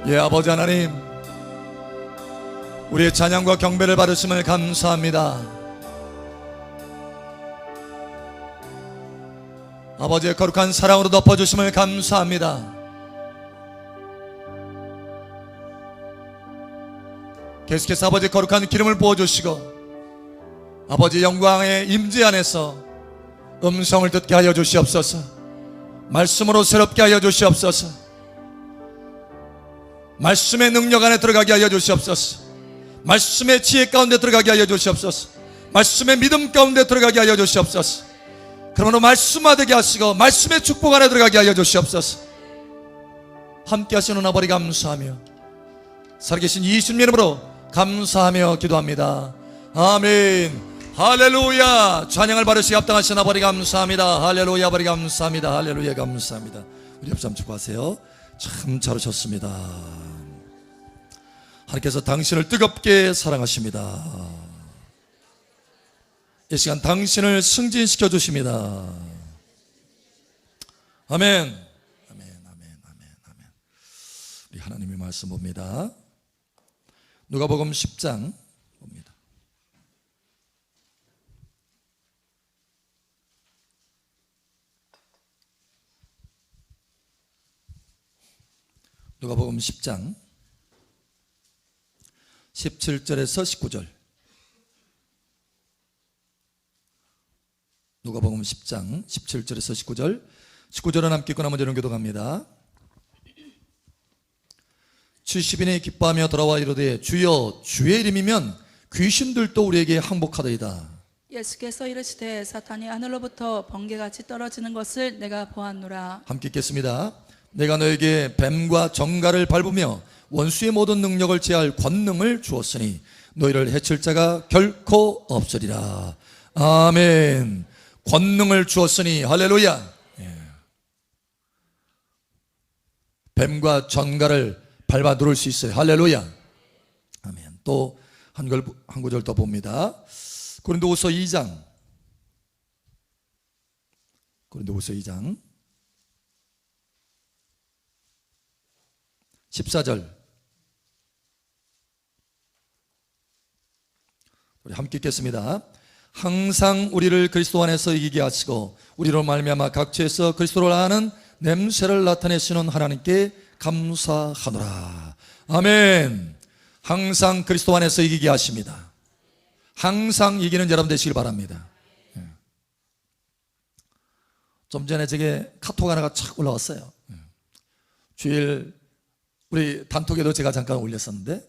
예, 아버지 하나님, 우리의 찬양과 경배를 받으심을 감사합니다. 아버지의 거룩한 사랑으로 덮어주심을 감사합니다. 계속해서 아버지의 거룩한 기름을 부어주시고 아버지 영광의 임재 안에서 음성을 듣게 하여 주시옵소서. 말씀으로 새롭게 하여 주시옵소서. 말씀의 능력 안에 들어가게 하여 주시옵소서. 말씀의 지혜 가운데 들어가게 하여 주시옵소서. 말씀의 믿음 가운데 들어가게 하여 주시옵소서. 그러므로 말씀하게 하시고 말씀의 축복 안에 들어가게 하여 주시옵소서. 함께 하시는 아버지 감사하며 살아계신 예수님 이름으로 감사하며 기도합니다. 아멘. 할렐루야. 찬양을 받으시기 합당하신 아버지 감사합니다. 할렐루야. 아버지 감사합니다. 할렐루야. 감사합니다. 우리 옆 사람 축복하세요. 참 잘하셨습니다. 하나님께서 당신을 뜨겁게 사랑하십니다. 이 시간 당신을 승진시켜 주십니다. 아멘. 아멘. 아멘. 아멘. 아멘. 우리 하나님의 말씀 봅니다. 누가복음 10장 봅니다. 누가복음 10장 17절에서 19절. 누가복음 10장 17절에서 19절. 19절은 함께 읽고 나머지는 교독합니다. 70인이 기뻐하며 돌아와 이르되 주여 주의 이름이면 귀신들도 우리에게 항복하더이다. 예수께서 이르시되 사탄이 하늘로부터 번개같이 떨어지는 것을 내가 보았노라. 함께 읽겠습니다. 내가 너에게 뱀과 정갈을 밟으며 원수의 모든 능력을 제할 권능을 주었으니 너희를 해칠 자가 결코 없으리라. 아멘. 권능을 주었으니 할렐루야. 예. 뱀과 정갈을 밟아 누를 수 있어요. 할렐루야. 아멘. 또 한 구절 더 봅니다. 고린도후서 2장 14절. 우리 함께 읽겠습니다. 항상 우리를 그리스도 안에서 이기게 하시고 우리로 말미암아 각처에서 그리스도를 아는 냄새를 나타내시는 하나님께 감사하노라. 아멘. 항상 그리스도 안에서 이기게 하십니다. 항상 이기는 여러분 되시길 바랍니다. 좀 전에 제게 카톡 하나가 착 올라왔어요. 주일 우리 단톡에도 제가 잠깐 올렸었는데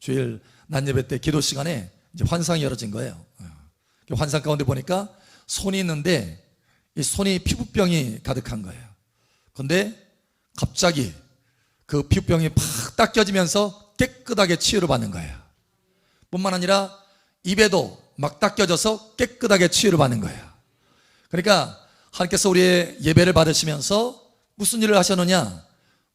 주일 낮 예배 때 기도 시간에 이제 환상이 열어진 거예요. 환상 가운데 보니까 손이 있는데 이 손이 피부병이 가득한 거예요. 그런데 갑자기 그 피부병이 팍 닦여지면서 깨끗하게 치유를 받는 거예요. 뿐만 아니라 입에도 막 닦여져서 깨끗하게 치유를 받는 거예요. 그러니까 하나님께서 우리의 예배를 받으시면서 무슨 일을 하셨느냐?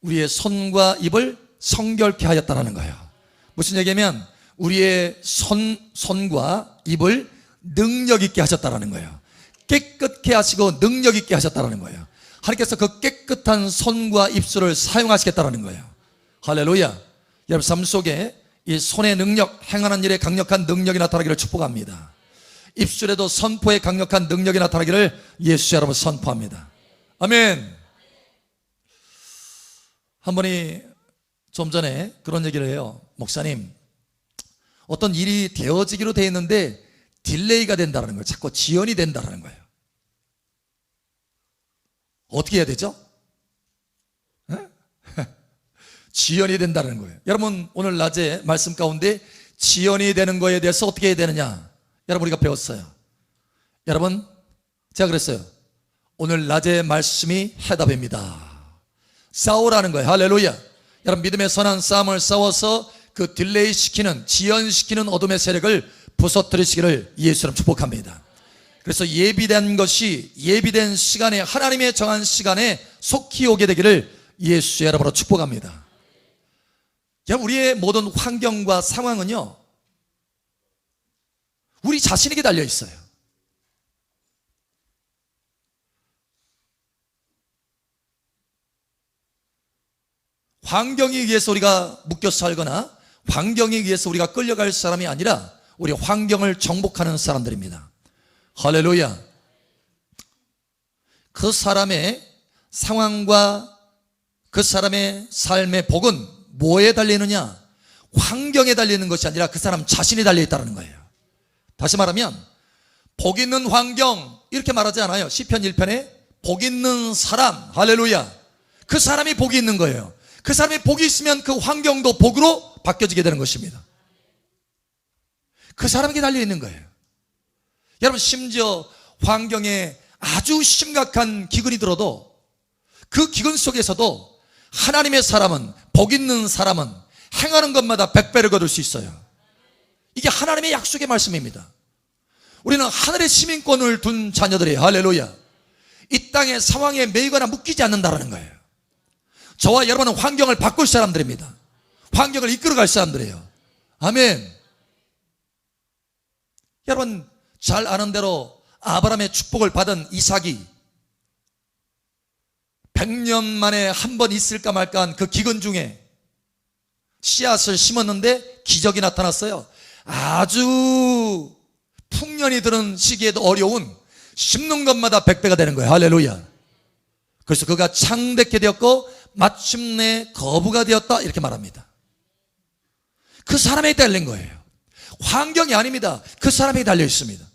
우리의 손과 입을 성결케 하였다는 거예요. 무슨 얘기냐면 우리의 손과 입을 능력 있게 하셨다는 거예요. 깨끗게 하시고 능력 있게 하셨다는 거예요. 하나님께서 그 깨끗한 손과 입술을 사용하시겠다는 거예요. 할렐루야. 여러분 삶 속에 이 손의 능력, 행하는 일에 강력한 능력이 나타나기를 축복합니다. 입술에도 선포에 강력한 능력이 나타나기를 예수 여러분 선포합니다. 아멘. 한 분이 좀 전에 그런 얘기를 해요. 목사님, 어떤 일이 되어지기로 되어 있는데 딜레이가 된다는 거예요. 자꾸 지연이 된다는 거예요. 어떻게 해야 되죠? 지연이 된다는 거예요. 여러분 오늘 낮에 말씀 가운데 지연이 되는 거에 대해서 어떻게 해야 되느냐, 여러분 우리가 배웠어요. 여러분 제가 그랬어요. 오늘 낮에 말씀이 해답입니다. 싸우라는 거예요. 할렐루야. 여러분 믿음의 선한 싸움을 싸워서 그 딜레이 시키는, 지연시키는 어둠의 세력을 부서뜨리시기를 예수님 축복합니다. 그래서 예비된 것이 예비된 시간에, 하나님의 정한 시간에 속히 오게 되기를 예수 여러분으로 축복합니다. 우리의 모든 환경과 상황은요 우리 자신에게 달려 있어요. 환경에 의해서 우리가 묶여 살거나 환경에 의해서 우리가 끌려갈 사람이 아니라 우리 환경을 정복하는 사람들입니다. 할렐루야. 그 사람의 상황과 그 사람의 삶의 복은 뭐에 달리느냐? 환경에 달리는 것이 아니라 그 사람 자신이 달려 있다는 거예요. 다시 말하면 복 있는 환경 이렇게 말하지 않아요. 시편 1편에 복 있는 사람, 할렐루야. 그 사람이 복이 있는 거예요. 그 사람이 복이 있으면 그 환경도 복으로 바뀌어지게 되는 것입니다. 그 사람에게 달려 있는 거예요. 여러분, 심지어 환경에 아주 심각한 기근이 들어도 그 기근 속에서도 하나님의 사람은, 복 있는 사람은 행하는 것마다 100배를 거둘 수 있어요. 이게 하나님의 약속의 말씀입니다. 우리는 하늘의 시민권을 둔 자녀들이에요. 할렐루야. 이 땅의 상황에 매이거나 묶이지 않는다는 거예요. 저와 여러분은 환경을 바꿀 사람들입니다. 환경을 이끌어갈 사람들이에요. 아멘. 여러분 잘 아는 대로 아브라함의 축복을 받은 이삭이 100년 만에 한 번 있을까 말까 한 그 기근 중에 씨앗을 심었는데 기적이 나타났어요. 아주 풍년이 드는 시기에도 어려운 심는 것마다 100배가 되는 거예요. 할렐루야. 그래서 그가 창대케 되었고 마침내 거부가 되었다 이렇게 말합니다. 그 사람에 달린 거예요. 환경이 아닙니다. 그 사람에게 달려 있습니다.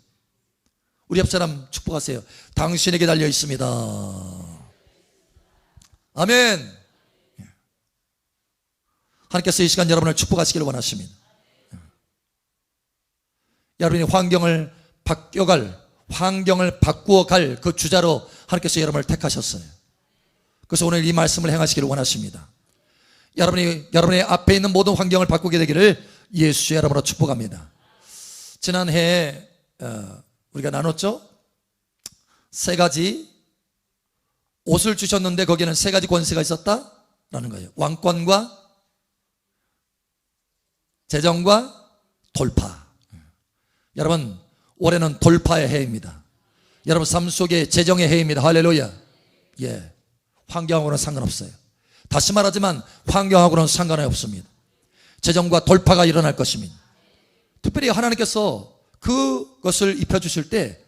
우리 옆 사람 축복하세요. 당신에게 달려 있습니다. 아멘. 하나님께서 이 시간 여러분을 축복하시기를 원하십니다. 여러분이 환경을 바뀌어갈, 환경을 바꾸어갈 그 주자로 하나님께서 여러분을 택하셨어요. 그래서 오늘 이 말씀을 행하시기를 원하십니다. 여러분의 앞에 있는 모든 환경을 바꾸게 되기를 예수의 이름으로 축복합니다. 지난해에 우리가 나눴죠? 3가지 옷을 주셨는데 거기에는 3가지 권세가 있었다라는 거예요. 왕권과 재정과 돌파. 여러분 올해는 돌파의 해입니다. 여러분 삶 속에 재정의 해입니다. 할렐루야. 예, 환경하고는 상관없어요. 다시 말하지만 환경하고는 상관이 없습니다. 재정과 돌파가 일어날 것입니다. 특별히 하나님께서 그것을 입혀주실 때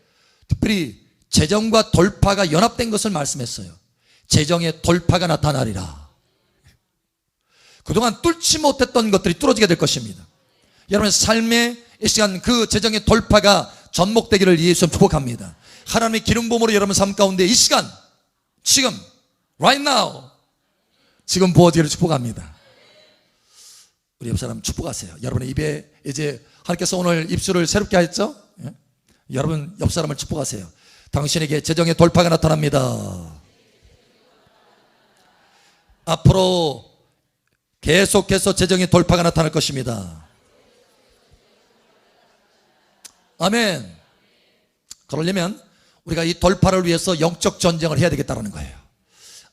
특별히 재정과 돌파가 연합된 것을 말씀했어요. 재정의 돌파가 나타나리라. 그동안 뚫지 못했던 것들이 뚫어지게 될 것입니다. 여러분의 삶에 이 시간 그 재정의 돌파가 접목되기를 예수 축복합니다. 하나님의 기름 부음으로 여러분 삶 가운데 이 시간 지금 right now 지금 부어지기를 축복합니다. 우리 옆 사람 축복하세요. 여러분의 입에 이제 하나님께서 오늘 입술을 새롭게 하셨죠? 예? 여러분 옆 사람을 축복하세요. 당신에게 재정의 돌파가 나타납니다. 앞으로 계속해서 재정의 돌파가 나타날 것입니다. 아멘. 그러려면 우리가 이 돌파를 위해서 영적 전쟁을 해야 되겠다는 거예요.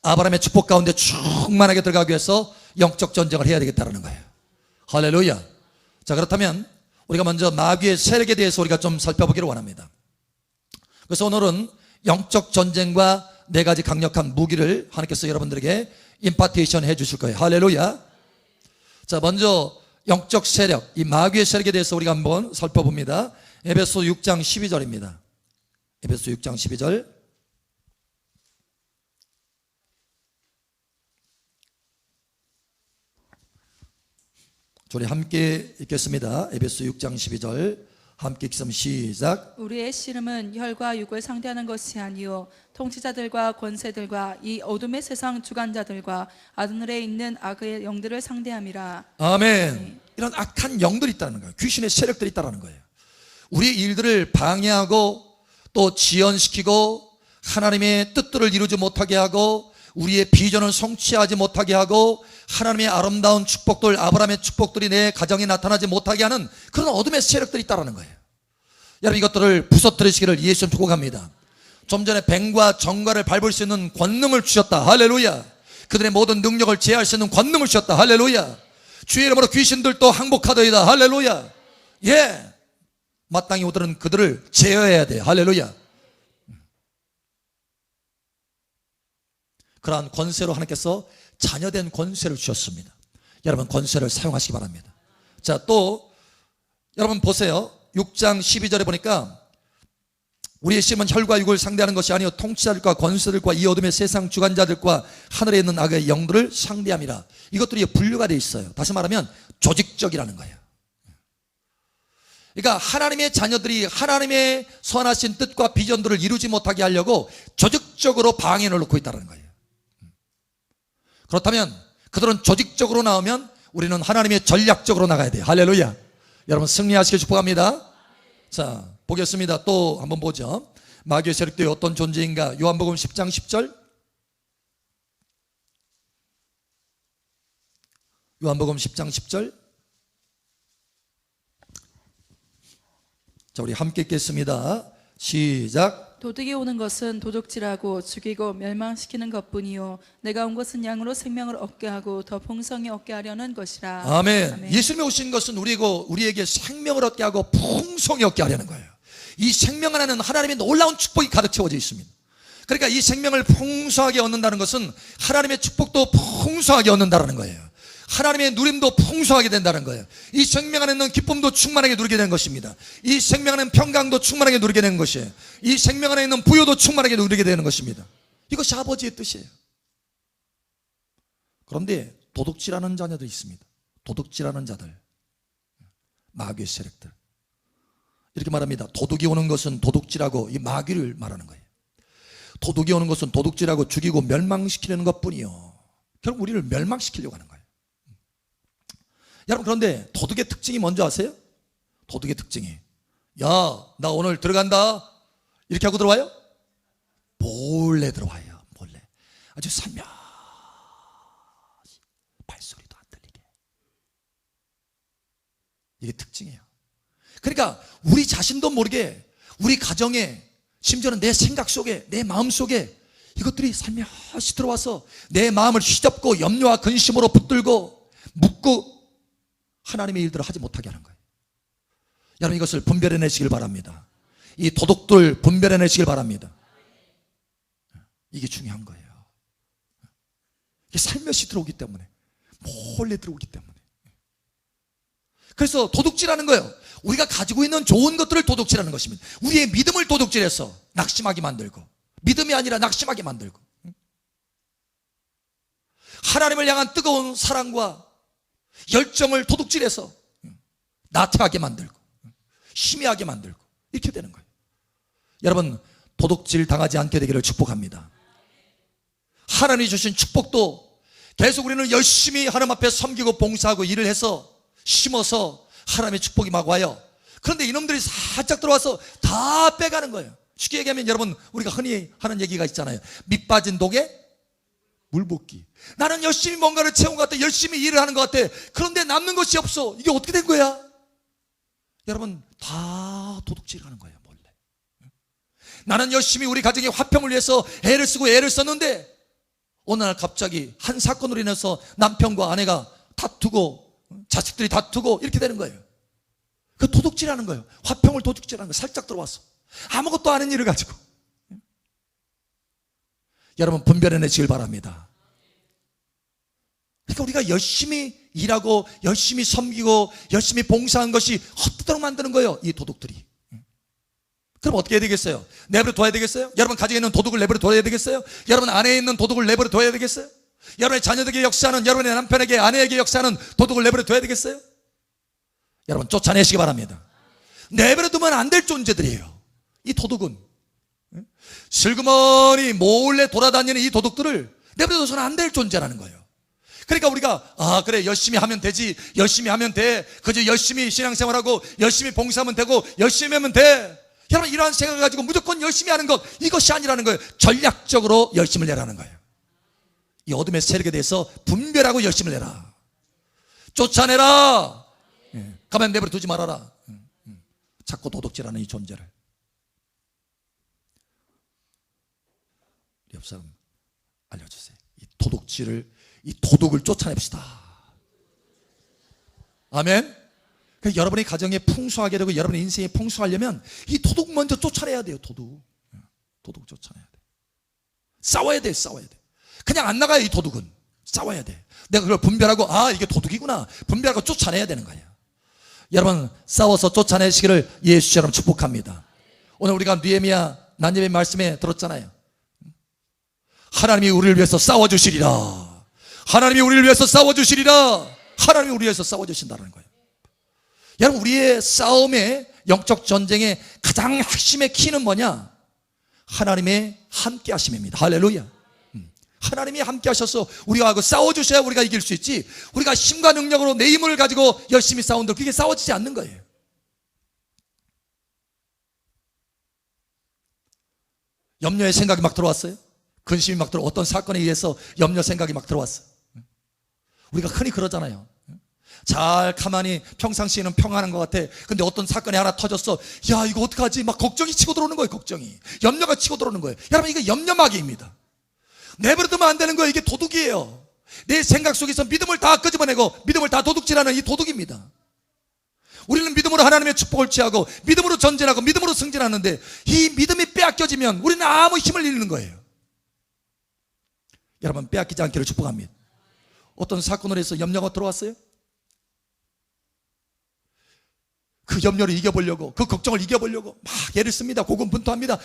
아브라함의 축복 가운데 충만하게 들어가기 위해서 영적 전쟁을 해야 되겠다는 거예요. 할렐루야. 자, 그렇다면 우리가 먼저 마귀의 세력에 대해서 우리가 좀 살펴보기를 원합니다. 그래서 오늘은 영적 전쟁과 4가지 강력한 무기를 하나님께서 여러분들에게 임파테이션 해 주실 거예요. 할렐루야. 자, 먼저 영적 세력, 이 마귀의 세력에 대해서 우리가 한번 살펴봅니다. 에베소 6장 12절입니다. 에베소 6장 12절. 우리 함께 읽겠습니다. 에베소 6장 12절 함께 읽으면 시작. 우리의 씨름은 혈과 육을 상대하는 것이 아니요 통치자들과 권세들과 이 어둠의 세상 주관자들과 하늘에 있는 악의 영들을 상대함이라. 아멘. 이런 악한 영들이 있다는 거예요. 귀신의 세력들이 있다는 거예요. 우리의 일들을 방해하고 또 지연시키고 하나님의 뜻들을 이루지 못하게 하고 우리의 비전을 성취하지 못하게 하고 하나님의 아름다운 축복들, 아브라함의 축복들이 내 가정에 나타나지 못하게 하는 그런 어둠의 세력들이 있다는 거예요. 여러분 이것들을 부서뜨리시기를 예수님 축복합니다. 좀 전에 뱀과 정갈을 밟을 수 있는 권능을 주셨다. 할렐루야. 그들의 모든 능력을 제어할 수 있는 권능을 주셨다. 할렐루야. 주의 이름으로 귀신들도 항복하더이다. 할렐루야. 예, 마땅히 오들은 그들을 제어해야 돼. 할렐루야. 그러한 권세로 하나님께서 자녀된 권세를 주셨습니다. 여러분 권세를 사용하시기 바랍니다. 자, 또 여러분 보세요. 6장 12절에 보니까 우리의 심은 혈과 육을 상대하는 것이 아니요 통치자들과 권세들과 이 어둠의 세상 주관자들과 하늘에 있는 악의 영들을 상대함이라. 이것들이 분류가 되어 있어요. 다시 말하면 조직적이라는 거예요. 그러니까 하나님의 자녀들이 하나님의 선하신 뜻과 비전들을 이루지 못하게 하려고 조직적으로 방해를 놓고 있다는 거예요. 그렇다면 그들은 조직적으로 나오면 우리는 하나님의 전략적으로 나가야 돼요. 할렐루야. 여러분 승리하시길 축복합니다. 자, 보겠습니다. 또 한번 보죠. 마귀의 세력들이 어떤 존재인가. 요한복음 10장 10절. 요한복음 10장 10절. 자, 우리 함께 읽겠습니다. 시작. 도둑이 오는 것은 도둑질하고 죽이고 멸망시키는 것뿐이요 내가 온 것은 양으로 생명을 얻게 하고 더 풍성히 얻게 하려는 것이라. 아멘. 예수님이 오신 것은 우리에게 생명을 얻게 하고 풍성히 얻게 하려는 거예요. 이 생명 안에는 하나님의 놀라운 축복이 가득 채워져 있습니다. 그러니까 이 생명을 풍성하게 얻는다는 것은 하나님의 축복도 풍성하게 얻는다는 거예요. 하나님의 누림도 풍성하게 된다는 거예요. 이 생명 안에 있는 기쁨도 충만하게 누리게 되는 것입니다. 이 생명 안에 있는 평강도 충만하게 누리게 되는 것이에요. 이 생명 안에 있는 부요도 충만하게 누리게 되는 것입니다. 이것이 아버지의 뜻이에요. 그런데 도둑질하는 자녀도 있습니다. 도둑질하는 자들, 마귀의 세력들. 이렇게 말합니다. 도둑이 오는 것은 도둑질하고 이 마귀를 말하는 거예요. 도둑이 오는 것은 도둑질하고 죽이고 멸망시키려는 것뿐이요 결국 우리를 멸망시키려고 하는 거예요. 여러분 그런데 도둑의 특징이 뭔지 아세요? 도둑의 특징이 야, 나 오늘 들어간다 이렇게 하고 들어와요? 몰래 들어와요. 몰래. 아주 살며시 발소리도 안 들리게. 이게 특징이에요. 그러니까 우리 자신도 모르게 우리 가정에 심지어는 내 생각 속에 내 마음 속에 이것들이 살며시 들어와서 내 마음을 휘젓고 염려와 근심으로 붙들고 묶고 하나님의 일들을 하지 못하게 하는 거예요. 여러분 이것을 분별해내시길 바랍니다. 이 도둑들 분별해내시길 바랍니다. 이게 중요한 거예요. 이게 살며시 들어오기 때문에 몰래 들어오기 때문에. 그래서 도둑질하는 거예요. 우리가 가지고 있는 좋은 것들을 도둑질하는 것입니다. 우리의 믿음을 도둑질해서 낙심하게 만들고 믿음이 아니라 낙심하게 만들고 하나님을 향한 뜨거운 사랑과 열정을 도둑질해서 나태하게 만들고 희미하게 만들고 이렇게 되는 거예요. 여러분 도둑질 당하지 않게 되기를 축복합니다. 하나님이 주신 축복도 계속 우리는 열심히 하나님 앞에 섬기고 봉사하고 일을 해서 심어서 하나님의 축복이 막 와요. 그런데 이놈들이 살짝 들어와서 다 빼가는 거예요. 쉽게 얘기하면 여러분 우리가 흔히 하는 얘기가 있잖아요. 밑 빠진 독에 물 붓기. 나는 열심히 뭔가를 채운 것 같아. 열심히 일을 하는 것 같아. 그런데 남는 것이 없어. 이게 어떻게 된 거야? 여러분 다 도둑질하는 거예요. 몰래. 나는 열심히 우리 가정의 화평을 위해서 애를 쓰고 애를 썼는데 어느 날 갑자기 한 사건으로 인해서 남편과 아내가 다투고 자식들이 다투고 이렇게 되는 거예요. 그 도둑질하는 거예요. 화평을 도둑질하는 거예요. 살짝 들어와서 아무것도 아닌 일을 가지고. 여러분 분별해내시길 바랍니다. 그러니까 우리가 열심히 일하고 열심히 섬기고 열심히 봉사한 것이 헛되도록 만드는 거예요. 이 도둑들이. 그럼 어떻게 해야 되겠어요? 내버려 둬야 되겠어요? 여러분 가정에 있는 도둑을 내버려 둬야 되겠어요? 여러분 안에 있는 도둑을 내버려 둬야 되겠어요? 여러분의 자녀들에게 역사하는 여러분의 남편에게 아내에게 역사하는 도둑을 내버려 둬야 되겠어요? 여러분 쫓아내시기 바랍니다. 내버려 두면 안 될 존재들이에요. 이 도둑은 슬그머니 몰래 돌아다니는 이 도둑들을 내버려 둬서는 안 될 존재라는 거예요. 그러니까 우리가 그래 열심히 하면 되지, 열심히 하면 돼, 그저 열심히 신앙생활하고 열심히 봉사하면 되고 열심히 하면 돼. 여러분 이러한 생각을 가지고 무조건 열심히 하는 것, 이것이 아니라는 거예요. 전략적으로 열심을 내라는 거예요. 이 어둠의 세력에 대해서 분별하고 열심을 내라. 쫓아내라. 가만 내버려 두지 말아라. 자꾸 도둑질하는 이 존재를. 옆 사람 알려주세요. 이 도둑을 쫓아냅시다. 아멘. 그러니까 여러분의 가정에 풍성하게 되고 여러분의 인생에 풍성하려면 이 도둑 먼저 쫓아내야 돼요. 도둑 쫓아내야 돼. 싸워야 돼. 그냥 안 나가요. 이 도둑은 싸워야 돼. 내가 그걸 분별하고 이게 도둑이구나 분별하고 쫓아내야 되는 거예요. 여러분 싸워서 쫓아내시기를 예수처럼 축복합니다. 오늘 우리가 느헤미야 난예배 말씀에 들었잖아요. 하나님이 우리를 위해서 싸워주시리라. 하나님이 우리를 위해서 싸워주시리라. 하나님이 우리를 위해서 싸워주신다는 거예요. 여러분 우리의 싸움의 영적 전쟁의 가장 핵심의 키는 뭐냐? 하나님의 함께 하심입니다. 할렐루야. 하나님이 함께 하셔서 우리가 하고 싸워주셔야 우리가 이길 수 있지, 우리가 힘과 능력으로 내 힘을 가지고 열심히 싸운들 그게 싸워지지 않는 거예요. 염려의 생각이 막 들어왔어요. 근심이 막 들어. 어떤 사건에 의해서 염려 생각이 막 들어왔어요. 우리가 흔히 그러잖아요. 잘 가만히 평상시에는 평안한 것 같아. 근데 어떤 사건이 하나 터졌어. 야 이거 어떡하지? 막 걱정이 치고 들어오는 거예요. 걱정이, 염려가 치고 들어오는 거예요. 여러분 이게 염려마귀입니다. 내버려두면 안 되는 거예요. 이게 도둑이에요. 내 생각 속에서 믿음을 다 끄집어내고 믿음을 다 도둑질하는 이 도둑입니다. 우리는 믿음으로 하나님의 축복을 취하고 믿음으로 전진하고 믿음으로 승진하는데 이 믿음이 빼앗겨지면 우리는 아무 힘을 잃는 거예요. 여러분 빼앗기지 않기를 축복합니다. 어떤 사건으로 해서 염려가 들어왔어요. 그 염려를 이겨보려고, 그 걱정을 이겨보려고 막 애를 씁니다. 고군분투합니다.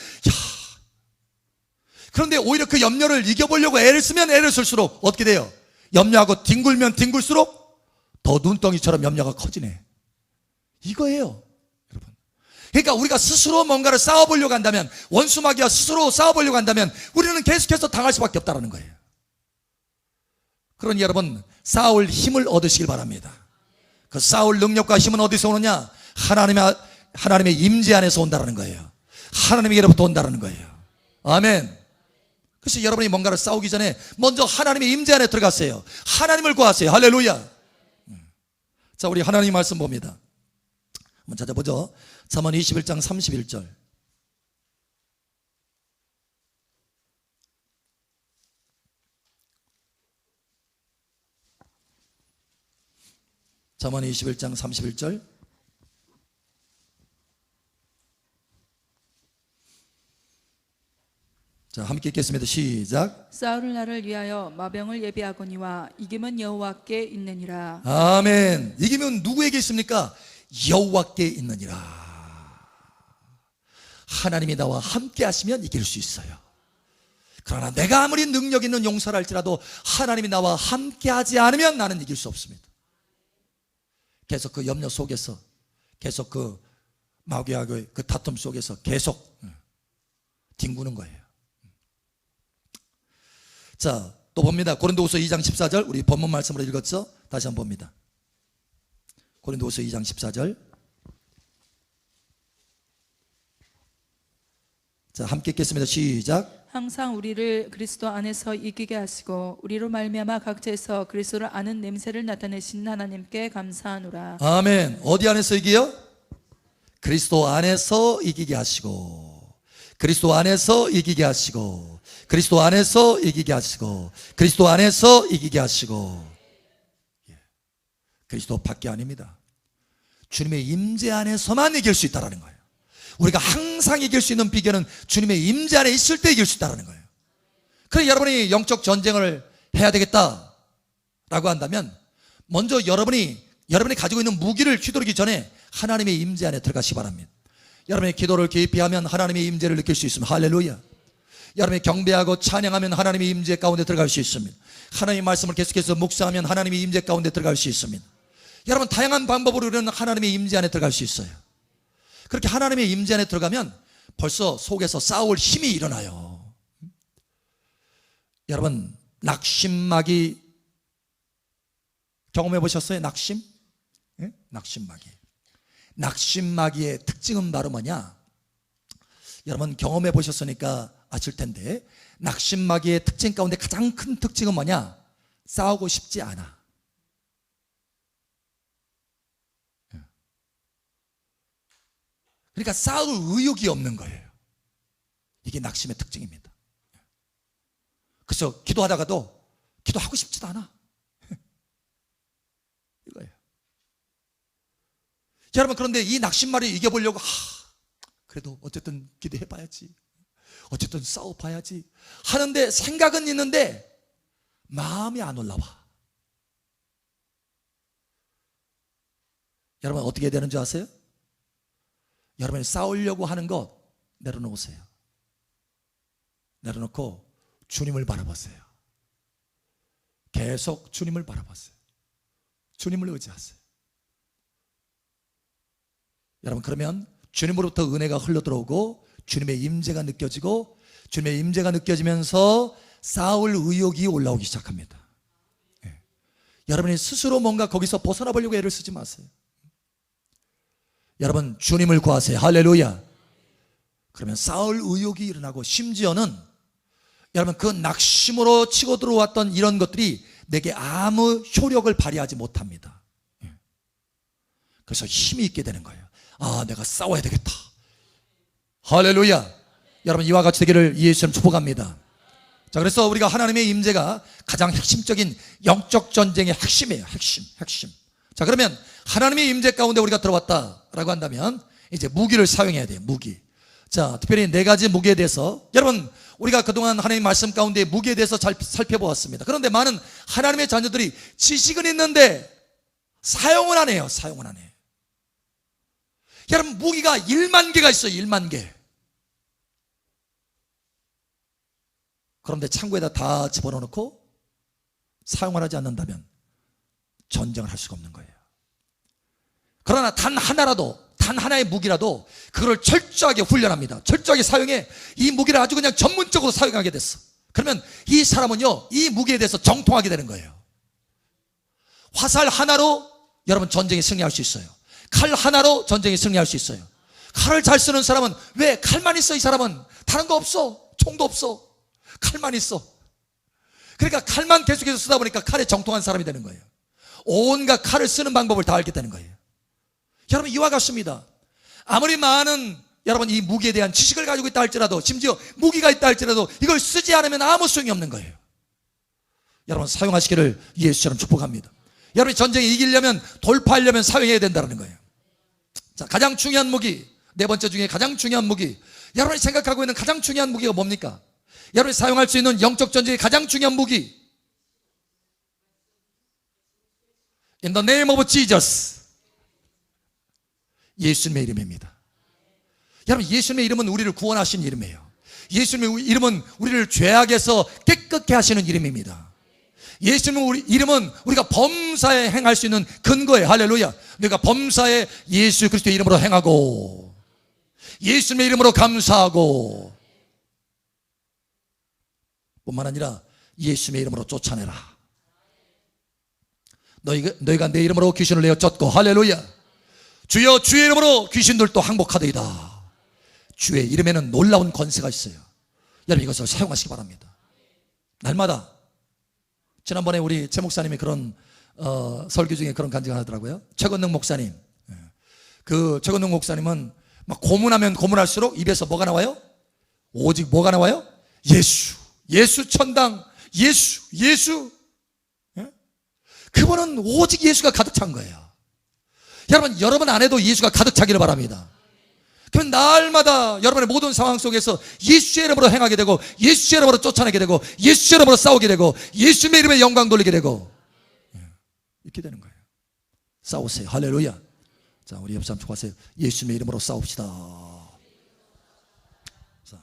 그런데 오히려 그 염려를 이겨보려고 애를 쓰면 애를 쓸수록 어떻게 돼요? 염려하고 뒹굴면 뒹굴수록 더 눈덩이처럼 염려가 커지네. 이거예요, 여러분. 그러니까 우리가 스스로 뭔가를 싸워보려고 한다면, 원수마귀와 스스로 싸워보려고 한다면 우리는 계속해서 당할 수밖에 없다는 거예요. 그러니 여러분 싸울 힘을 얻으시길 바랍니다. 그 싸울 능력과 힘은 어디서 오느냐? 하나님의 임재 안에서 온다는 거예요. 하나님에게로부터 온다는 거예요. 아멘. 그래서 여러분이 뭔가를 싸우기 전에 먼저 하나님의 임재 안에 들어가세요. 하나님을 구하세요. 할렐루야. 자, 우리 하나님 말씀 봅니다. 한번 찾아보죠. 잠언 21장 31절. 잠언 21장 31절. 자, 함께 읽겠습니다. 시작. 싸울 날을 위하여 마병을 예비하거니와 이김은 여호와께 있느니라. 아멘. 이기면 누구에게 있습니까? 여호와께 있느니라. 하나님이 나와 함께 하시면 이길 수 있어요. 그러나 내가 아무리 능력 있는 용사를 할지라도 하나님이 나와 함께 하지 않으면 나는 이길 수 없습니다. 계속 그 염려 속에서, 계속 그 마귀하고의 그 다툼 속에서 계속 뒹구는 거예요. 자, 또 봅니다. 고린도후서 2장 14절. 우리 본문 말씀으로 읽었죠? 다시 한번 봅니다. 고린도후서 2장 14절. 자, 함께 읽겠습니다. 시작. 항상 우리를 그리스도 안에서 이기게 하시고 우리로 말미암아 각처에서 그리스도를 아는 냄새를 나타내신 하나님께 감사하노라. 아멘. 어디 안에서 이기요? 그리스도 안에서 이기게 하시고, 그리스도 안에서 이기게 하시고, 그리스도 안에서 이기게 하시고, 그리스도 안에서 이기게 하시고. 그리스도 밖에 아닙니다. 주님의 임재 안에서만 이길 수 있다는 거예요. 우리가 항상 이길 수 있는 비결은 주님의 임재 안에 있을 때 이길 수 있다는 거예요. 그래서 여러분이 영적 전쟁을 해야 되겠다라고 한다면 먼저 여러분이 가지고 있는 무기를 휘두르기 전에 하나님의 임재 안에 들어가시기 바랍니다. 여러분의 기도를 깊이 하면 하나님의 임재를 느낄 수 있습니다. 할렐루야. 여러분이 경배하고 찬양하면 하나님의 임재 가운데 들어갈 수 있습니다. 하나님의 말씀을 계속해서 묵상하면 하나님의 임재 가운데 들어갈 수 있습니다. 여러분 다양한 방법으로 우리는 하나님의 임재 안에 들어갈 수 있어요. 그렇게 하나님의 임재 안에 들어가면 벌써 속에서 싸울 힘이 일어나요. 여러분 낙심마귀 경험해 보셨어요? 낙심? 예? 낙심마귀. 낙심마귀의 특징은 바로 뭐냐? 여러분 경험해 보셨으니까 아실 텐데, 낙심마귀의 특징 가운데 가장 큰 특징은 뭐냐? 싸우고 싶지 않아. 그러니까 싸울 의욕이 없는 거예요. 이게 낙심의 특징입니다. 그래서 기도하다가도 기도하고 싶지도 않아. 이거예요. 여러분 그런데 이 낙심마귀를 이겨보려고 그래도 어쨌든 기도해봐야지, 어쨌든 싸워봐야지 하는데 생각은 있는데 마음이 안 올라와. 여러분 어떻게 해야 되는 줄 아세요? 여러분이 싸우려고 하는 것 내려놓으세요. 내려놓고 주님을 바라보세요. 계속 주님을 바라보세요. 주님을 의지하세요. 여러분 그러면 주님으로부터 은혜가 흘러들어오고 주님의 임재가 느껴지고 주님의 임재가 느껴지면서 싸울 의욕이 올라오기 시작합니다. 예. 여러분이 스스로 뭔가 거기서 벗어나 보려고 애를 쓰지 마세요. 여러분 주님을 구하세요. 할렐루야. 그러면 싸울 의욕이 일어나고 심지어는 여러분 그 낙심으로 치고 들어왔던 이런 것들이 내게 아무 효력을 발휘하지 못합니다. 예. 그래서 힘이 있게 되는 거예요. 아, 내가 싸워야 되겠다. 할렐루야. 여러분 이와 같이 되기를 예수님 축복합니다. 자, 그래서 우리가 하나님의 임재가 가장 핵심적인 영적 전쟁의 핵심이에요. 핵심. 자, 그러면 하나님의 임재 가운데 우리가 들어왔다라고 한다면 이제 무기를 사용해야 돼요. 무기. 자, 특별히 네 가지 무기에 대해서 여러분 우리가 그동안 하나님의 말씀 가운데 무기에 대해서 잘 살펴보았습니다. 그런데 많은 하나님의 자녀들이 지식은 있는데 사용은 안 해요. 사용은 안 해요. 여러분 무기가 1만 개가 있어요. 1만 개. 그런데 창고에다 다 집어넣고 사용을 하지 않는다면 전쟁을 할 수가 없는 거예요. 그러나 단 하나의 무기라도 그걸 철저하게 훈련합니다. 철저하게 사용해. 이 무기를 아주 그냥 전문적으로 사용하게 됐어. 그러면 이 사람은요 이 무기에 대해서 정통하게 되는 거예요. 화살 하나로 여러분 전쟁에 승리할 수 있어요. 칼 하나로 전쟁에 승리할 수 있어요. 칼을 잘 쓰는 사람은 왜? 칼만 있어. 이 사람은 다른 거 없어. 총도 없어. 칼만 있어. 그러니까 칼만 계속해서 쓰다 보니까 칼에 정통한 사람이 되는 거예요. 온갖 칼을 쓰는 방법을 다 알게 되는 거예요. 여러분 이와 같습니다. 아무리 많은 여러분 이 무기에 대한 지식을 가지고 있다 할지라도 심지어 무기가 있다 할지라도 이걸 쓰지 않으면 아무 소용이 없는 거예요. 여러분 사용하시기를 예수처럼 축복합니다. 여러분이 전쟁에 이기려면 돌파하려면 사용해야 된다는 거예요. 자, 가장 중요한 무기, 네 번째 중에 가장 중요한 무기, 여러분이 생각하고 있는 가장 중요한 무기가 뭡니까? 여러분이 사용할 수 있는 영적 전쟁의 가장 중요한 무기, In the name of Jesus, 예수님의 이름입니다. 여러분 예수님의 이름은 우리를 구원하신 이름이에요. 예수님의 이름은 우리를 죄악에서 깨끗게 하시는 이름입니다. 예수님의 이름은 우리가 범사에 행할 수 있는 근거예요. 할렐루야. 내가 범사에 예수 그리스도의 이름으로 행하고 예수님의 이름으로 감사하고 뿐만 아니라 예수님의 이름으로 쫓아내라. 너희가 내 이름으로 귀신을 내어 쫓고, 할렐루야. 주여 주의 이름으로 귀신들도 항복하되이다. 주의 이름에는 놀라운 권세가 있어요. 여러분 이것을 사용하시기 바랍니다. 날마다. 지난번에 우리 최 목사님이 그런 설교 중에 그런 간증을 하더라고요. 최건능 목사님. 그 최건능 목사님은 막 고문하면 고문할수록 입에서 뭐가 나와요? 오직 뭐가 나와요? 예수 천당, 예수. 그분은 오직 예수가 가득 찬 거예요. 여러분 안에도 예수가 가득 차기를 바랍니다. 그러면 날마다 여러분의 모든 상황 속에서 예수의 이름으로 행하게 되고 예수의 이름으로 쫓아내게 되고 예수의 이름으로 싸우게 되고 예수의 이름에 영광 돌리게 되고 이렇게 되는 거예요. 싸우세요. 할렐루야. 자, 우리 옆 사람 축하하세요. 예수의 이름으로 싸웁시다. 자,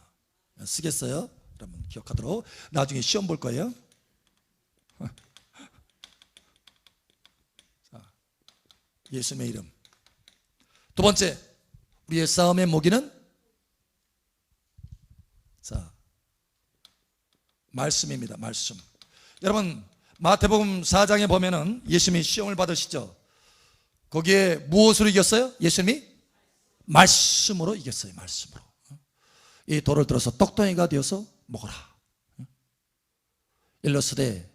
쓰겠어요? 여러분 기억하도록. 나중에 시험 볼 거예요. 자, 예수의 이름. 두 번째, 우리의 싸움의 무기는 자, 말씀입니다. 말씀. 여러분 마태복음 4장에 보면은 예수님이 시험을 받으시죠. 거기에 무엇으로 이겼어요? 예수님이 말씀으로 이겼어요. 말씀으로. 이 돌을 들어서 떡덩이가 되어서 먹어라. 일러스되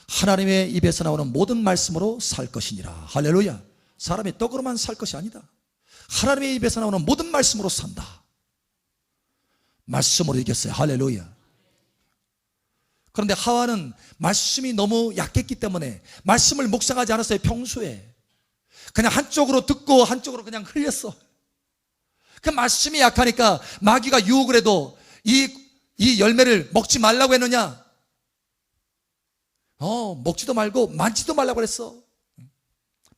하나님의 입에서 나오는 모든 말씀으로 살 것이니라. 할렐루야. 사람이 떡으로만 살 것이 아니다. 하나님의 입에서 나오는 모든 말씀으로 산다. 말씀으로 이겼어요. 할렐루야. 그런데 하와는 말씀이 너무 약했기 때문에 말씀을 묵상하지 않았어요. 평소에 그냥 한쪽으로 듣고 한쪽으로 그냥 흘렸어. 그 말씀이 약하니까 마귀가 유혹을 해도 이 열매를 먹지 말라고 했느냐? 먹지도 말고 만지도 말라고 그랬어.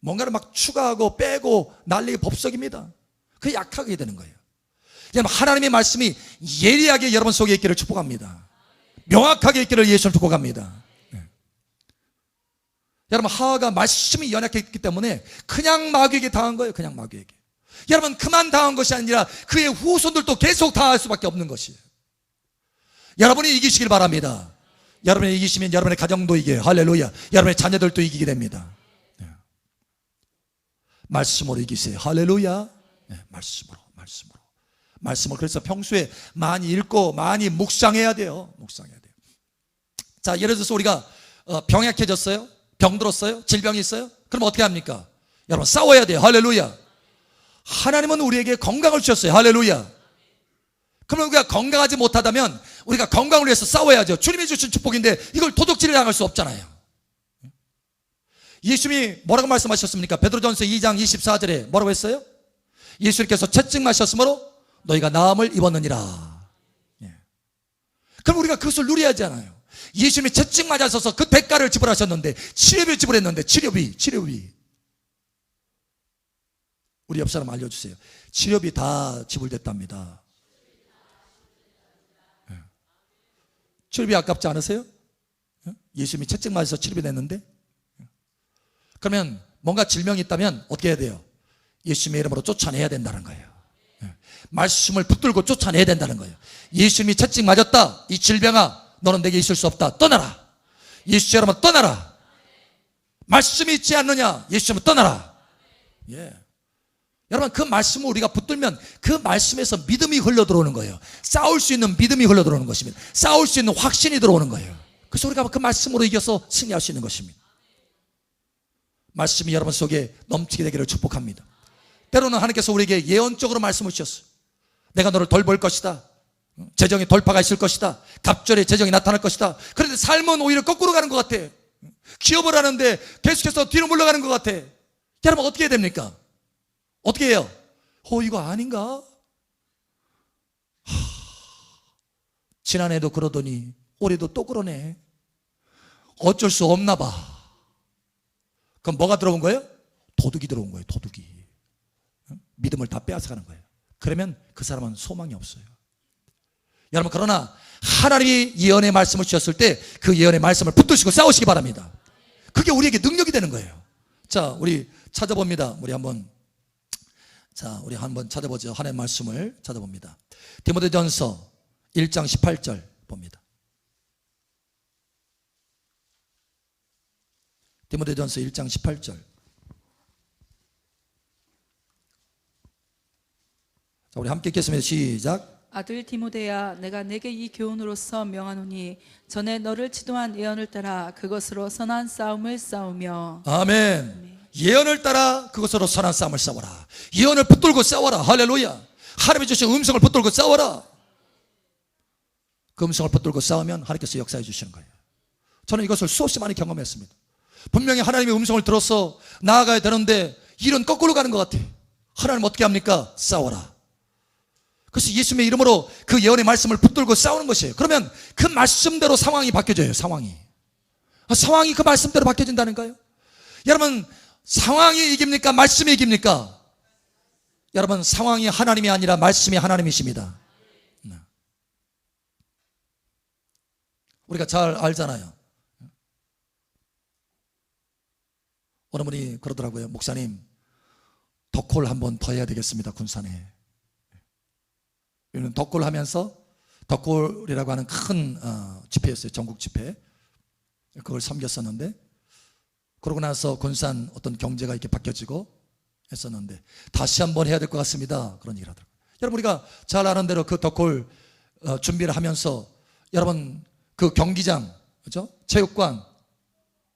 뭔가를 막 추가하고 빼고 난리가 법석입니다. 그게 약하게 되는 거예요. 여러분, 하나님의 말씀이 예리하게 여러분 속에 있기를 축복합니다. 명확하게 있기를 예수를 축복합니다. 여러분, 하와가 말씀이 연약했기 때문에 그냥 마귀에게 당한 거예요. 그냥 마귀에게. 여러분, 그만 당한 것이 아니라 그의 후손들도 계속 당할 수밖에 없는 것이에요. 여러분이 이기시길 바랍니다. 여러분이 이기시면 여러분의 가정도 이겨요. 할렐루야. 여러분의 자녀들도 이기게 됩니다. 말씀으로 이기세요. 할렐루야. 말씀으로. 그래서 평소에 많이 읽고 많이 묵상해야 돼요. 자, 예를 들어서 우리가 병약해졌어요. 병들었어요. 질병이 있어요. 그럼 어떻게 합니까? 여러분, 싸워야 돼요. 할렐루야. 하나님은 우리에게 건강을 주셨어요. 할렐루야. 그럼 우리가 건강하지 못하다면 우리가 건강을 위해서 싸워야죠. 주님이 주신 축복인데 이걸 도둑질을 당할 수 없잖아요. 예수님이 뭐라고 말씀하셨습니까? 베드로전서 2장 24절에 뭐라고 했어요? 예수님께서 채찍 맞으셨으므로 너희가 나음을 입었느니라. 그럼 우리가 그것을 누려야 하잖아요. 예수님이 채찍 맞아서서 그 대가를 지불하셨는데, 치료비 지불했는데, 치료비. 우리 옆 사람 알려주세요. 치료비 다 지불됐답니다. 치료비 아깝지 않으세요? 예수님이 채찍 맞아서 치료비 냈는데? 그러면 뭔가 질병이 있다면 어떻게 해야 돼요? 예수님의 이름으로 쫓아내야 된다는 거예요. 말씀을 붙들고 쫓아내야 된다는 거예요. 예수님이 채찍 맞았다. 이 질병아, 너는 내게 있을 수 없다. 떠나라. 예수처럼 떠나라. 말씀이 있지 않느냐? 예수처럼 떠나라. 여러분, 그 말씀을 우리가 붙들면 그 말씀에서 믿음이 흘러들어오는 거예요. 싸울 수 있는 믿음이 흘러들어오는 것입니다. 싸울 수 있는 확신이 들어오는 거예요. 그래서 우리가 그 말씀으로 이겨서 승리할 수 있는 것입니다. 말씀이 여러분 속에 넘치게 되기를 축복합니다. 때로는 하나님께서 우리에게 예언적으로 말씀을 주셨어요. 내가 너를 돌볼 것이다. 재정의 돌파가 있을 것이다. 갑절에 재정이 나타날 것이다. 그런데 삶은 오히려 거꾸로 가는 것 같아. 기업을 하는데 계속해서 뒤로 물러가는 것 같아. 여러분, 어떻게 해야 됩니까? 어떻게 해요? 이거 아닌가? 지난해도 그러더니 올해도 또 그러네. 어쩔 수 없나 봐. 그럼 뭐가 들어온 거예요? 도둑이 들어온 거예요. 도둑이. 믿음을 다 빼앗아가는 거예요. 그러면 그 사람은 소망이 없어요. 여러분, 그러나 하나님이 예언의 말씀을 주셨을 때 그 예언의 말씀을 붙드시고 싸우시기 바랍니다. 그게 우리에게 능력이 되는 거예요. 자, 우리 찾아봅니다. 우리 한번 찾아보죠. 하나님의 말씀을 찾아봅니다. 디모데전서 1장 18절 봅니다. 디모데전서 1장 18절. 자, 우리 함께 읽겠습니다. 시작. 아들 디모데야, 내가 내게 이 교훈으로서 명하노니 전에 너를 지도한 예언을 따라 그것으로 선한 싸움을 싸우며. 아멘. 예언을 따라 그것으로 선한 싸움을 싸워라. 예언을 붙들고 싸워라. 할렐루야. 하나님이 주신 음성을 붙들고 싸워라. 그 음성을 붙들고 싸우면 하나님께서 역사해 주시는 거예요. 저는 이것을 수없이 많이 경험했습니다. 분명히 하나님의 음성을 들어서 나아가야 되는데 일은 거꾸로 가는 것 같아. 하나님 어떻게 합니까? 싸워라. 그래서 예수님의 이름으로 그 예언의 말씀을 붙들고 싸우는 것이에요. 그러면 그 말씀대로 상황이 바뀌어져요. 상황이 그 말씀대로 바뀌어진다는 거예요. 여러분, 상황이 이깁니까? 말씀이 이깁니까? 여러분, 상황이 하나님이 아니라 말씀이 하나님이십니다. 우리가 잘 알잖아요. 어느 분이 그러더라고요. 목사님, 덕콜 한번 더 해야 되겠습니다. 군산에. 덕콜 하면서, 덕콜이라고 하는 큰 집회였어요. 전국 집회. 그걸 섬겼었는데, 그러고 나서 군산 어떤 경제가 이렇게 바뀌어지고 했었는데 다시 한번 해야 될 것 같습니다. 그런 얘기를 하더라고요. 여러분, 우리가 잘 아는 대로 그 덕콜 준비를 하면서 여러분, 그 경기장, 그죠? 체육관,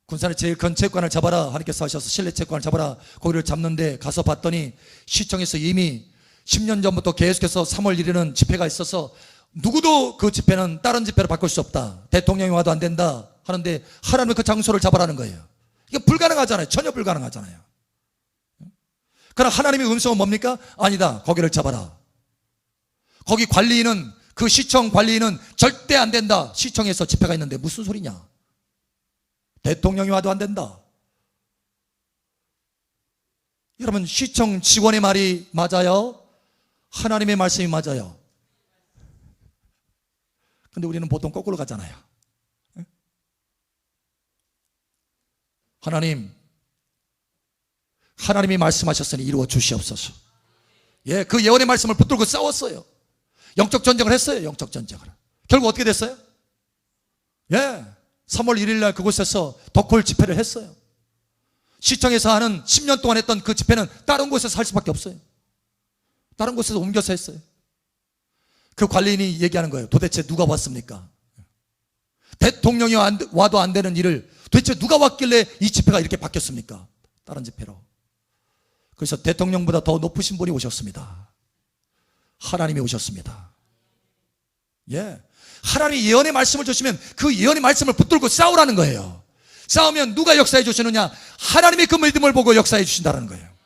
군산의 제일 큰 체육관을 잡아라. 하나님께서 하셔서 실내 체육관을 잡아라. 거기를 잡는데 가서 봤더니 시청에서 이미 10년 전부터 계속해서 3월 1일은 집회가 있어서 누구도 그 집회는 다른 집회로 바꿀 수 없다. 대통령이 와도 안 된다. 하는데 하나님은 그 장소를 잡아라는 거예요. 이게 불가능하잖아요. 전혀 불가능하잖아요. 그러나 하나님의 음성은 뭡니까? 아니다. 거기를 잡아라. 거기 관리인은, 그 시청 관리인은 절대 안 된다. 시청에서 집회가 있는데 무슨 소리냐? 대통령이 와도 안 된다. 여러분, 시청 직원의 말이 맞아요? 하나님의 말씀이 맞아요? 근데 우리는 보통 거꾸로 가잖아요. 하나님이 말씀하셨으니 이루어 주시옵소서. 예, 그 예언의 말씀을 붙들고 싸웠어요. 영적 전쟁을 했어요. 영적 전쟁을. 결국 어떻게 됐어요? 예, 3월 1일 날 그곳에서 덕홀 집회를 했어요. 시청에서 하는 10년 동안 했던 그 집회는 다른 곳에서 할 수밖에 없어요. 다른 곳에서 옮겨서 했어요. 그 관리인이 얘기하는 거예요. 도대체 누가 왔습니까? 대통령이 와도 안 되는 일을 도대체 누가 왔길래 이 집회가 이렇게 바뀌었습니까? 다른 집회로. 그래서 대통령보다 더 높으신 분이 오셨습니다. 하나님이 오셨습니다. 예, 하나님이 예언의 말씀을 주시면 그 예언의 말씀을 붙들고 싸우라는 거예요. 싸우면 누가 역사해 주시느냐? 하나님이 그 믿음을 보고 역사해 주신다는 거예요.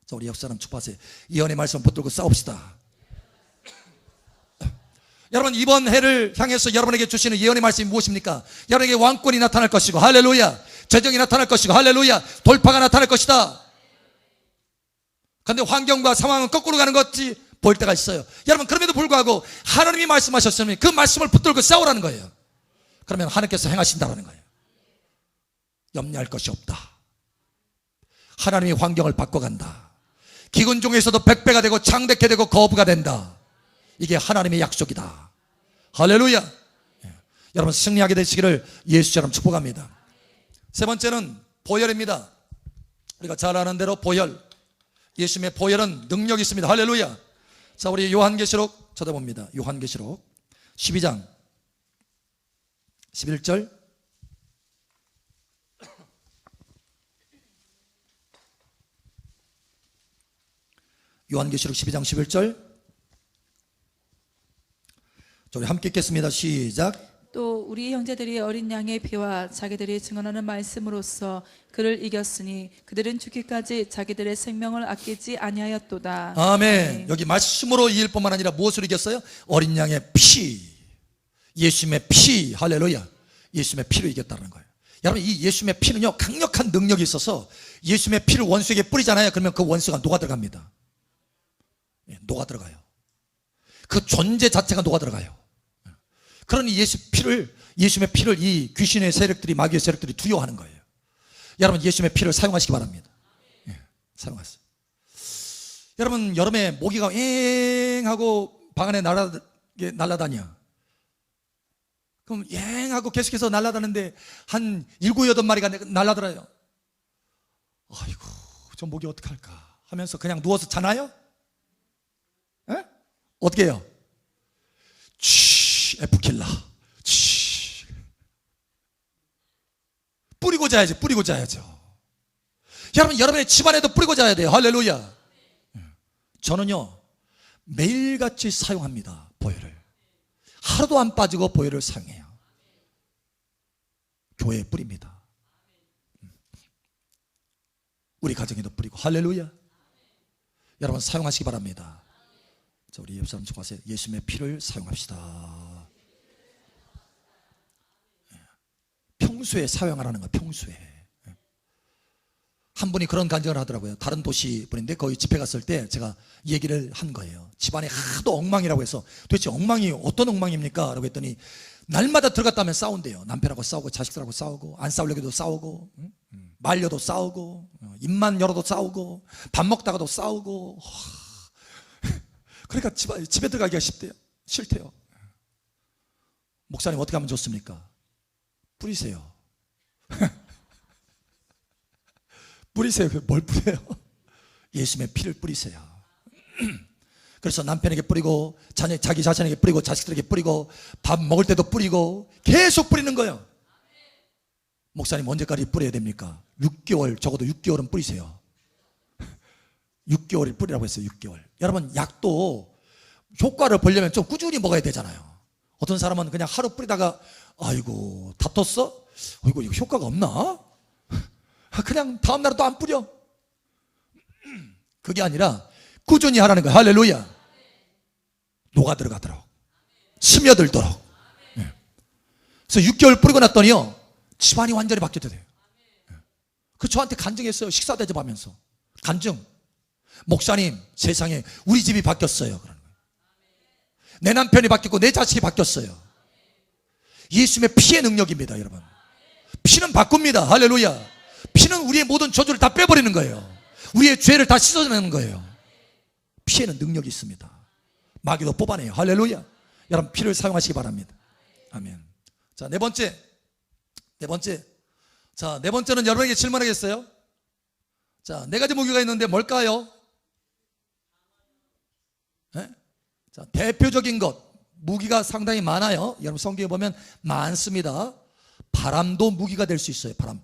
자, 우리 역사는 축복하세요. 예언의 말씀을 붙들고 싸웁시다. 여러분, 이번 해를 향해서 여러분에게 주시는 예언의 말씀이 무엇입니까? 여러분에게 왕권이 나타날 것이고, 할렐루야. 재정이 나타날 것이고, 할렐루야. 돌파가 나타날 것이다. 그런데 환경과 상황은 거꾸로 가는 것이 보일 때가 있어요. 여러분, 그럼에도 불구하고 하나님이 말씀하셨으면 그 말씀을 붙들고 싸우라는 거예요. 그러면 하나님께서 행하신다는 거예요. 염려할 것이 없다. 하나님이 환경을 바꿔간다. 기근 중에서도 백배가 되고 창대케 되고 거부가 된다. 이게 하나님의 약속이다. 할렐루야. 예. 여러분, 승리하게 되시기를 예수처럼 축복합니다. 세 번째는 보혈입니다. 우리가 잘 아는 대로 보혈, 예수님의 보혈은 능력이 있습니다. 할렐루야. 자, 우리 요한계시록 쳐다봅니다. 요한계시록 12장 11절. 요한계시록 12장 11절. 우리 함께 읽겠습니다. 시작. 또 우리 형제들이 어린 양의 피와 자기들이 증언하는 말씀으로써 그를 이겼으니 그들은 죽기까지 자기들의 생명을 아끼지 아니하였도다. 아멘. 여기 말씀으로 이길 뿐만 아니라 무엇으로 이겼어요? 어린 양의 피, 예수님의 피. 할렐루야. 예수님의 피로 이겼다는 거예요. 여러분, 이 예수님의 피는요, 강력한 능력이 있어서 예수님의 피를 원수에게 뿌리잖아요. 그러면 그 원수가 녹아 들어갑니다. 예, 녹아 들어가요. 그 존재 자체가 녹아 들어가요. 그러니 예수님의 피를 이 귀신의 세력들이, 마귀의 세력들이 두려워하는 거예요. 여러분, 예수님의 피를 사용하시기 바랍니다. 예, 사용하세요. 여러분, 여름에 모기가 엥 하고 방 안에 날아다녀. 그럼 엥 하고 계속해서 날아다니는데 한 7, 8마리가 날아들어요. 아이고, 저 모기 어떡할까 하면서 그냥 누워서 자나요? 에? 어떻게 해요? F킬러. 뿌리고 자야죠. 뿌리고 자야죠. 여러분, 여러분의 집안에도 뿌리고 자야 돼요. 할렐루야. 저는요, 매일같이 사용합니다. 보혈을. 하루도 안 빠지고 보혈을 사용해요. 교회에 뿌립니다. 우리 가정에도 뿌리고. 할렐루야. 여러분, 사용하시기 바랍니다. 자, 우리 옆 사람 축복하세요. 예수님의 피를 사용합시다. 평소에 사용하라는 거예요. 평소에. 한 분이 그런 간증을 하더라고요. 다른 도시 분인데 거기 집회 갔을 때 제가 얘기를 한 거예요. 집안에 하도 엉망이라고 해서 도대체 엉망이 어떤 엉망입니까? 라고 했더니 날마다 들어갔다 면 싸운대요. 남편하고 싸우고 자식들하고 싸우고 안 싸우려고 해도 싸우고 말려도 싸우고 입만 열어도 싸우고 밥 먹다가도 싸우고. 그러니까 집에 들어가기가 싫대요. 목사님, 어떻게 하면 좋습니까? 뿌리세요. 뿌리세요. 뭘 뿌려요? 예수님의 피를 뿌리세요. 그래서 남편에게 뿌리고 자기 자신에게 뿌리고 자식들에게 뿌리고 밥 먹을 때도 뿌리고 계속 뿌리는 거예요. 목사님, 언제까지 뿌려야 됩니까? 6개월, 적어도 6개월은 뿌리세요. 6개월을 뿌리라고 했어요. 6개월. 여러분, 약도 효과를 보려면 좀 꾸준히 먹어야 되잖아요. 어떤 사람은 그냥 하루 뿌리다가 아이고 다퉜어? 아이고 이거 효과가 없나? 그냥 다음날은 또 안 뿌려. 그게 아니라 꾸준히 하라는 거예요. 할렐루야. 녹아 들어가도록, 스며들도록. 그래서 6개월 뿌리고 났더니요, 집안이 완전히 바뀌어야 돼요. 그 저한테 간증했어요. 식사 대접하면서 간증. 목사님, 세상에 우리 집이 바뀌었어요. 그러는 거예요. 내 남편이 바뀌었고 내 자식이 바뀌었어요. 예수님의 피의 능력입니다, 여러분. 피는 바꿉니다. 할렐루야. 피는 우리의 모든 저주를 다 빼버리는 거예요. 우리의 죄를 다 씻어내는 거예요. 피에는 능력이 있습니다. 마귀도 뽑아내요. 할렐루야. 여러분, 피를 사용하시기 바랍니다. 아멘. 자, 네 번째는 여러분에게 질문하겠어요. 자, 네 가지 무기가 있는데 뭘까요? 네? 자, 대표적인 것, 무기가 상당히 많아요. 여러분 성경에 보면 많습니다. 바람도 무기가 될 수 있어요. 바람.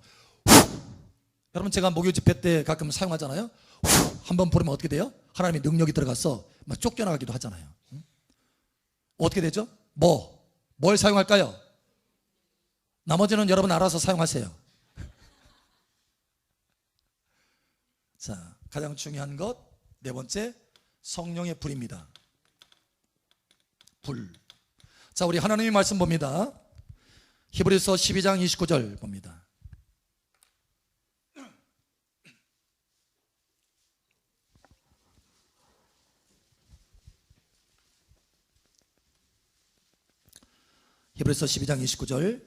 여러분, 제가 목요 집회 때 가끔 사용하잖아요. 한번 부르면 어떻게 돼요? 하나님의 능력이 들어가서 막 쫓겨나가기도 하잖아요. 어떻게 되죠? 뭘 사용할까요? 나머지는 여러분 알아서 사용하세요. 자, 가장 중요한 것, 네 번째, 성령의 불입니다. 불. 자, 우리 하나님의 말씀 봅니다. 히브리서 12장 29절 봅니다. 히브리서 12장 29절.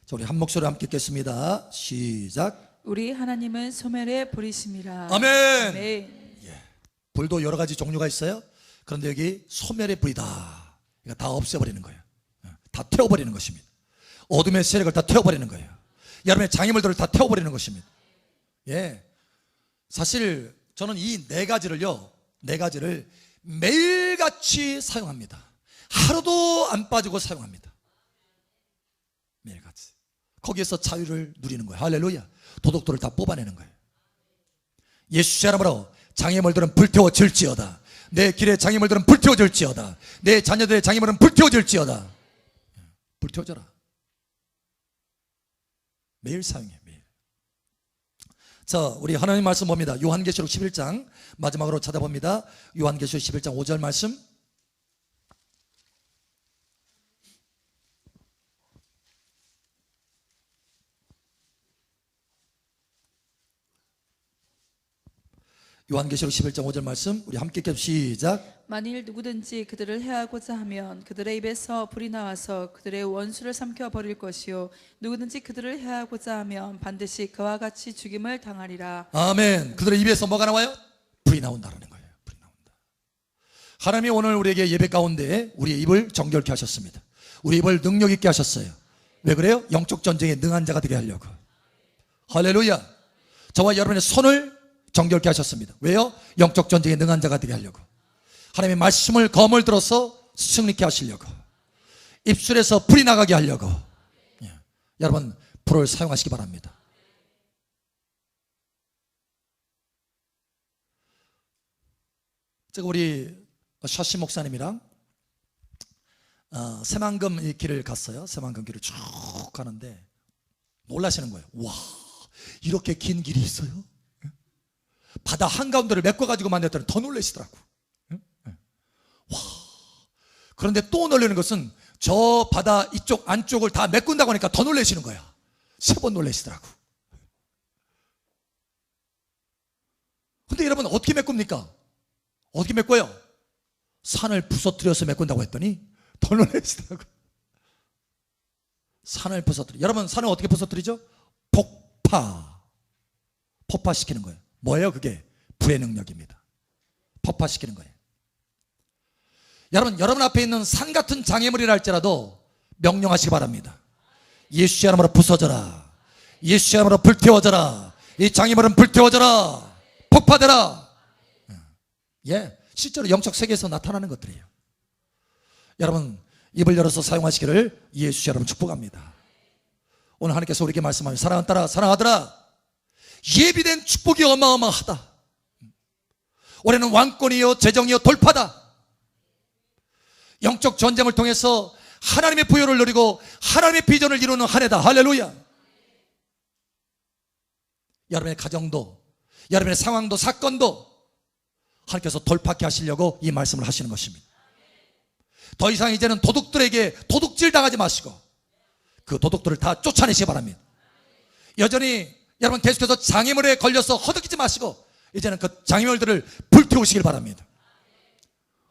자, 우리 한 목소리로 함께 읽겠습니다. 시작. 우리 하나님은 소멸의 불이심이라. 아멘. 아멘. 불도 여러 가지 종류가 있어요. 그런데 여기 소멸의 불이다. 그러니까 다 없애버리는 거예요. 다 태워버리는 것입니다. 어둠의 세력을 다 태워버리는 거예요. 여러분의 장애물들을 다 태워버리는 것입니다. 예. 사실 저는 이 네 가지를 매일같이 사용합니다. 하루도 안 빠지고 사용합니다. 매일같이. 거기에서 자유를 누리는 거예요. 할렐루야. 도덕도를 다 뽑아내는 거예요. 예수 이름으로 장애물들은 불태워질지어다. 내 길의 장애물들은 불태워질지어다. 내 자녀들의 장애물은 불태워질지어다. 불태워져라. 매일 사용해, 매일. 자, 우리 하나님 말씀 봅니다. 요한계시록 11장 마지막으로 찾아봅니다. 요한계시록 11장 5절 말씀. 요한계시록 11장 5절 말씀 우리 함께 읽겠습니다. 시작. 만일 누구든지 그들을 해하고자 하면 그들의 입에서 불이 나와서 그들의 원수를 삼켜버릴 것이요 누구든지 그들을 해하고자 하면 반드시 그와 같이 죽임을 당하리라. 아멘. 그들의 입에서 뭐가 나와요? 불이 나온다라는 거예요. 불이 나온다. 하나님이 오늘 우리에게 예배 가운데 우리의 입을 정결케 하셨습니다. 우리 입을 능력 있게 하셨어요. 왜 그래요? 영적 전쟁에 능한 자가 되게 하려고. 할렐루야. 저와 여러분의 손을 정결케 하셨습니다. 왜요? 영적 전쟁에 능한 자가 되게 하려고. 하나님의 말씀을 검을 들어서 승리케 하시려고. 입술에서 불이 나가게 하려고. 예. 여러분, 불을 사용하시기 바랍니다. 제가 우리 샤시 목사님이랑 새만금 이 길을 갔어요. 새만금 길을 쭉 가는데 놀라시는 거예요. 와, 이렇게 긴 길이 있어요? 바다 한가운데를 메꿔가지고 만들었더니 더 놀라시더라고. 와. 그런데 또 놀라는 것은 저 바다 이쪽 안쪽을 다 메꾼다고 하니까 더 놀라시는 거야. 3번 놀라시더라고. 근데 여러분, 어떻게 메꿉니까? 어떻게 메꿔요? 산을 부서뜨려서 메꾼다고 했더니 더 놀라시더라고. 산을 부서뜨려. 여러분, 산을 어떻게 부서뜨리죠? 폭파시키는 거예요. 뭐예요? 그게 불의 능력입니다. 폭파시키는 거예요. 여러분 앞에 있는 산 같은 장애물이라 할지라도 명령하시기 바랍니다. 예수 이름으로 부서져라. 예수 이름으로 불태워져라. 이 장애물은 불태워져라. 폭파되라. 예, 실제로 영적 세계에서 나타나는 것들이에요. 여러분, 입을 열어서 사용하시기를 예수 이름으로 축복합니다. 오늘 하나님께서 우리에게 말씀하시면 사랑하는 딸아, 사랑하더라, 예비된 축복이 어마어마하다. 올해는 왕권이요 재정이요 돌파다. 영적 전쟁을 통해서 하나님의 부여를 누리고 하나님의 비전을 이루는 한 해다. 할렐루야. 여러분의 가정도, 여러분의 상황도, 사건도 하나님께서 돌파케 하시려고 이 말씀을 하시는 것입니다. 더 이상 이제는 도둑들에게 도둑질 당하지 마시고 그 도둑들을 다 쫓아내시기 바랍니다. 여전히 여러분 계속해서 장애물에 걸려서 허덕이지 마시고 이제는 그 장애물들을 불태우시길 바랍니다.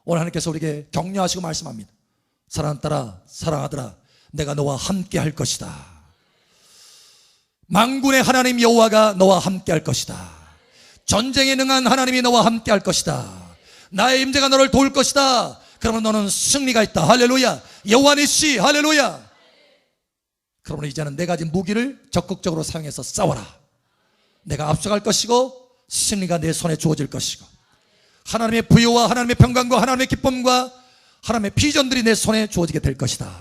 오늘 하나님께서 우리에게 격려하시고 말씀합니다. 사랑하는 딸아, 사랑하더라, 내가 너와 함께 할 것이다. 만군의 하나님 여호와가 너와 함께 할 것이다. 전쟁에 능한 하나님이 너와 함께 할 것이다. 나의 임재가 너를 도울 것이다. 그러면 너는 승리가 있다. 할렐루야. 여호와 니시. 할렐루야. 그러면 이제는 네 가지 무기를 적극적으로 사용해서 싸워라. 내가 앞서갈 것이고 승리가 내 손에 주어질 것이고 하나님의 부여와 하나님의 평강과 하나님의 기쁨과 하나님의 비전들이 내 손에 주어지게 될 것이다.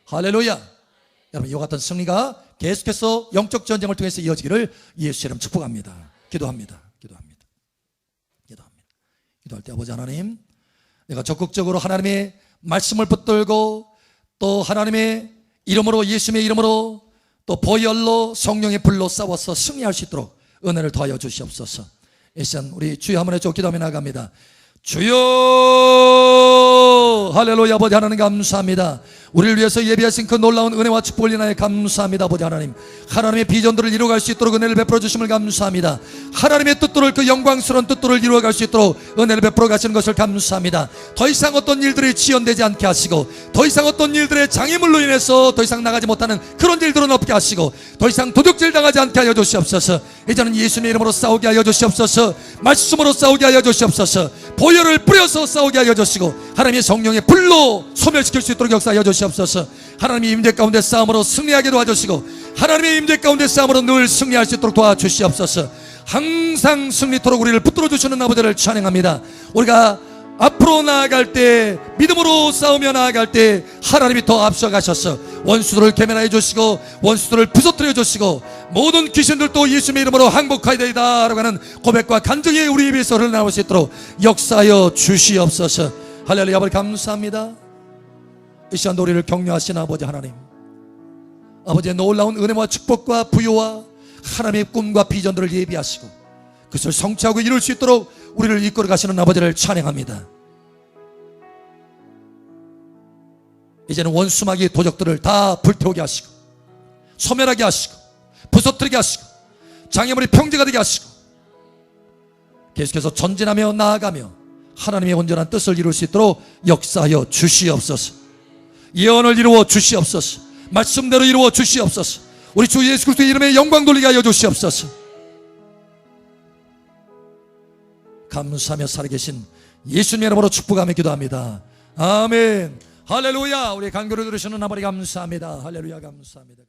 할렐루야. 여러분 이와 같은 승리가 계속해서 영적 전쟁을 통해서 이어지기를 예수 이름 축복합니다. 기도합니다. 기도할 때 아버지 하나님, 내가 적극적으로 하나님의 말씀을 붙들고 또 하나님의 이름으로, 예수님의 이름으로 또 보혈로 성령의 불로 싸워서 승리할 수 있도록 은혜를 더하여 주시옵소서. 이 시간 우리 주여 한번 해줘 기도하며 나갑니다. 주여, 할렐루야. 아버지 하나님 감사합니다. 우리를 위해서 예비하신 그 놀라운 은혜와 축복을 인하여 감사합니다. 아버지 하나님, 하나님의 비전들을 이루어갈 수 있도록 은혜를 베풀어 주심을 감사합니다. 하나님의 뜻도를, 그 영광스러운 뜻도를 이루어갈 수 있도록 은혜를 베풀어 가시는 것을 감사합니다. 더 이상 어떤 일들이 지연되지 않게 하시고 더 이상 어떤 일들의 장애물로 인해서 더 이상 나가지 못하는 그런 일들은 없게 하시고 더 이상 도둑질 당하지 않게 하여 주시옵소서. 이제는 예수님의 이름으로 싸우게 하여 주시옵소서. 말씀으로 싸우게 하여 주시옵소서. 보혈을 뿌려서 싸우게 하여 주시고 하나님의 성령의 불로 소멸시킬 수 있도록 역사하여 주시옵소서. 하나님의 임재 가운데 싸움으로 승리하게 도와주시고 하나님의 임재 가운데 싸움으로 늘 승리할 수 있도록 도와주시옵소서. 항상 승리토록 우리를 붙들어 주시는 아버지를 찬양합니다. 우리가 앞으로 나아갈 때, 믿음으로 싸우며 나아갈 때 하나님이 더 앞서가셔서 원수들을 괴면하여 주시고 원수들을 부서뜨려 주시고 모든 귀신들도 예수님의 이름으로 항복하여야 되이다 라고 하는 고백과 간증이 우리 입에서 흘러나올 수 있도록 역사하여 주시옵소서. 할렐루야. 아버지 감사합니다. 이 시간 우리를 격려하신 아버지 하나님, 아버지의 놀라운 은혜와 축복과 부요와 하나님의 꿈과 비전들을 예비하시고 그것을 성취하고 이룰 수 있도록 우리를 이끌어 가시는 아버지를 찬양합니다. 이제는 원수마귀의 도적들을 다 불태우게 하시고 소멸하게 하시고 부서뜨리게 하시고 장애물이 평지가 되게 하시고 계속해서 전진하며 나아가며 하나님의 온전한 뜻을 이룰 수 있도록 역사하여 주시옵소서. 예언을 이루어 주시옵소서. 말씀대로 이루어 주시옵소서. 우리 주 예수 그리스도의 이름에 영광 돌리게 하여 주시옵소서. 감사하며 살아계신 예수님의 이름으로 축복하며 기도합니다. 아멘. 할렐루야. 우리 간구를 들으시는 아버지 감사합니다. 할렐루야. 감사합니다.